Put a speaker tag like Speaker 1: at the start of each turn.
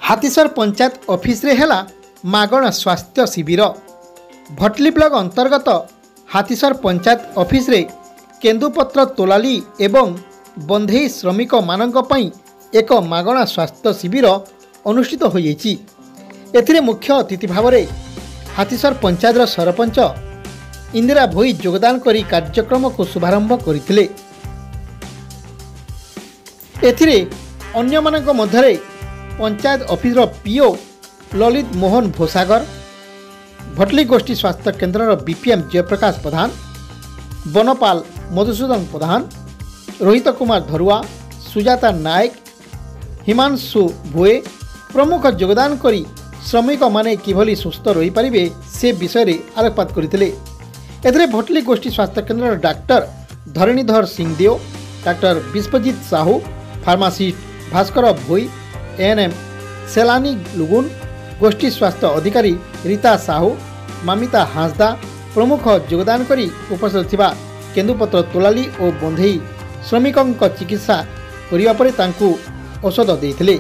Speaker 1: हाथीसर panchayat office रे हेला मागण स्वास्थ्य शिविर। भटली ब्लॉक अंतर्गत हाथीसर पंचायत ऑफिस रे केंदुपत्र तोलाली एवं बंधेई श्रमिक मानक पई एक मागणा स्वास्थ्य शिविर अनुष्ठित हो जाइछि। एथिरे मुख्य अतिथि भाव में हाथीसर पंचायतर सरपंच इंदिरा भोई योगदान करी कार्यक्रम को शुभारंभ करथिले। एथिरे अन्य मानक मध्यरे पंचायत ऑफिस पीओ ललित मोहन भोसागर, भटली गोष्ठी स्वास्थ्य केन्द्र बीपीएम जयप्रकाश प्रधान, वनपाल मधुसूदन प्रधान, रोहित कुमार धरुआ, सुजाता नायक, हिमांशु भोए प्रमुख योगदान करी श्रमिक माने किभली सुस्थ रही पारिबे से विषय रे आलोकपात करथिले। एथिरे भटली गोष्ठी स्वास्थ्य केन्द्र doctor Dharanidhar Singhdeo, doctor Biswajit Sahu, pharmacist Bhaskar Bhoi, ANM Selani Lugun, गोष्ठी स्वास्थ्य अधिकारी रीता साहू, मामिता हांसदा प्रमुख योगदान करी उपस्थित थिबा केंदुपत्र तोलाली और बंधेई श्रमिकों चिकित्सा करिबा परे तांकु औषध देइथिले।